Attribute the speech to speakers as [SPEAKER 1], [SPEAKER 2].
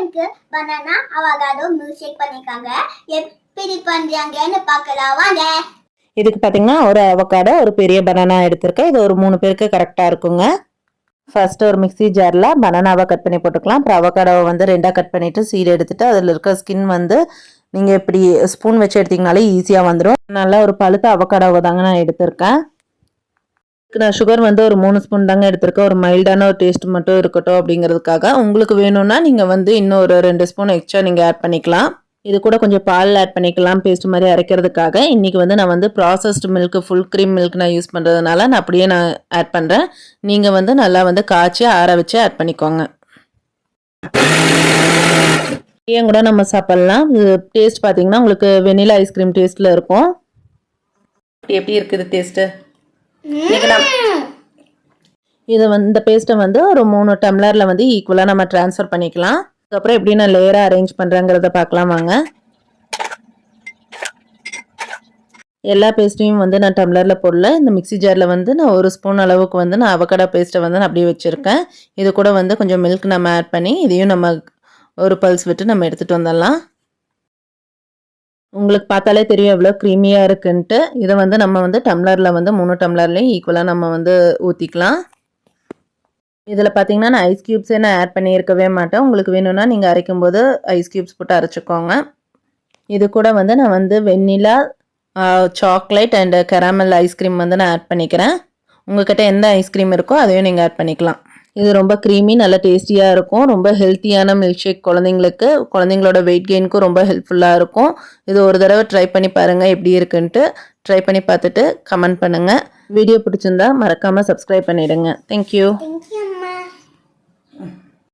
[SPEAKER 1] எனக்கு banana avocado milk shake பண்ணிருக்காங்க. எப்படி பண்றாங்கன்னு பார்க்கலாம் வாங்க.
[SPEAKER 2] இதுக்கு பார்த்தீங்கன்னா ஒரு அவகாடோ ஒரு பெரிய பனானா எடுத்திருக்கேன். இது ஒரு 3 பேருக்கு கரெக்டாக இருக்குங்க. ஃபர்ஸ்ட் ஒரு மிக்ஸி ஜாரில் பனானாவை கட் பண்ணி போட்டுக்கலாம். அப்புறம் அவகாடோவை வந்து 2ஆக கட் பண்ணிவிட்டு சீடு எடுத்துகிட்டு அதில் இருக்க ஸ்கின் வந்து நீங்கள் இப்படி ஸ்பூன் வச்சு எடுத்திங்கனாலே ஈஸியாக வந்துடும். நல்லா ஒரு பழுத்த அவகாடோவை தாங்க நான் எடுத்திருக்கேன். நான் சுகர் வந்து ஒரு 3 ஸ்பூன் தாங்க எடுத்திருக்கேன். ஒரு மைல்டான ஒரு டேஸ்ட் மட்டும் இருக்கட்டும் அப்படிங்கிறதுக்காக. உங்களுக்கு வேணும்னா நீங்கள் வந்து இன்னும் ஒரு 2 ஸ்பூன் எக்ஸ்ட்ரா நீங்கள் ஆட் பண்ணிக்கலாம். இது கூட கொஞ்சம் பால் ஆட் பண்ணிக்கலாம் பேஸ்ட் மாதிரி அரைக்கிறதுக்காக. இன்றைக்கி வந்து நான் வந்து processed milk full cream milk நான் யூஸ் பண்ணுறதுனால நான் அப்படியே நான் ஆட் பண்ணுறேன். நீங்கள் வந்து நல்லா வந்து காய்ச்சி ஆற வச்சு ஆட் பண்ணிக்கோங்க. ஏன் கூட நம்ம சாப்பிட்லாம். இது டேஸ்ட் பார்த்தீங்கன்னா உங்களுக்கு வெனிலா ஐஸ்கிரீம் டேஸ்ட்டில் இருக்கும். எப்படி இருக்குது டேஸ்ட்டு? இது வந்து இந்த பேஸ்ட்டை வந்து ஒரு 3 டம்ளரில் வந்து ஈக்குவலாக நம்ம ட்ரான்ஸ்ஃபர் பண்ணிக்கலாம். அதுக்கப்புறம் எப்படி நான் லேயராக அரேஞ்ச் பண்ணுறேங்கிறத பார்க்கலாம் வாங்க. எல்லா பேஸ்ட்டையும் வந்து நான் டம்ளரில் போடல. இந்த மிக்ஸி ஜாரில் வந்து நான் 1 ஸ்பூன் அளவுக்கு வந்து நான் அவகாடோ பேஸ்ட்டை வந்து நான் அப்படியே வச்சுருக்கேன். இது கூட வந்து கொஞ்சம் மில்க் நம்ம ஆட் பண்ணி இதையும் நம்ம ஒரு பல்ஸ் விட்டு நம்ம எடுத்துகிட்டு வந்துடலாம். உங்களுக்கு பார்த்தாலே தெரியும் எவ்வளோ க்ரீமியாக இருக்குன்ட்டு. இதை வந்து நம்ம வந்து டம்ளரில் வந்து 3 டம்ளர்லேயும் ஈக்குவலாக நம்ம வந்து ஊற்றிக்கலாம். இதில் பார்த்தீங்கன்னா நான் ஐஸ் க்யூப்ஸே நான் ஆட் பண்ணியிருக்கவே மாட்டேன். உங்களுக்கு வேணும்னா நீங்கள் அரைக்கும்போது ஐஸ் க்யூப்ஸ் போட்டு அரைச்சிக்கோங்க. இது கூட வந்து நான் வந்து வெண்ணிலா சாக்லேட் அண்ட் கராமல் ஐஸ்கிரீம் வந்து நான் ஆட் பண்ணிக்கிறேன். உங்கள்கிட்ட எந்த ஐஸ்கிரீம் இருக்கோ அதையும் நீங்கள் ஆட் பண்ணிக்கலாம். இது ரொம்ப க்ரீமி நல்ல டேஸ்டியாக இருக்கும். ரொம்ப ஹெல்த்தியான மில்க் ஷேக் குழந்தைங்களோட வெயிட் கெயினுக்கும் ரொம்ப ஹெல்ப்ஃபுல்லாக இருக்கும். இது ஒரு தடவை ட்ரை பண்ணி பாருங்கள் எப்படி இருக்குன்ட்டு. ட்ரை பண்ணி பார்த்துட்டு கமெண்ட் பண்ணுங்கள். வீடியோ பிடிச்சிருந்தா மறக்காமல் சப்ஸ்கிரைப் பண்ணிவிடுங்க. தேங்க்யூ.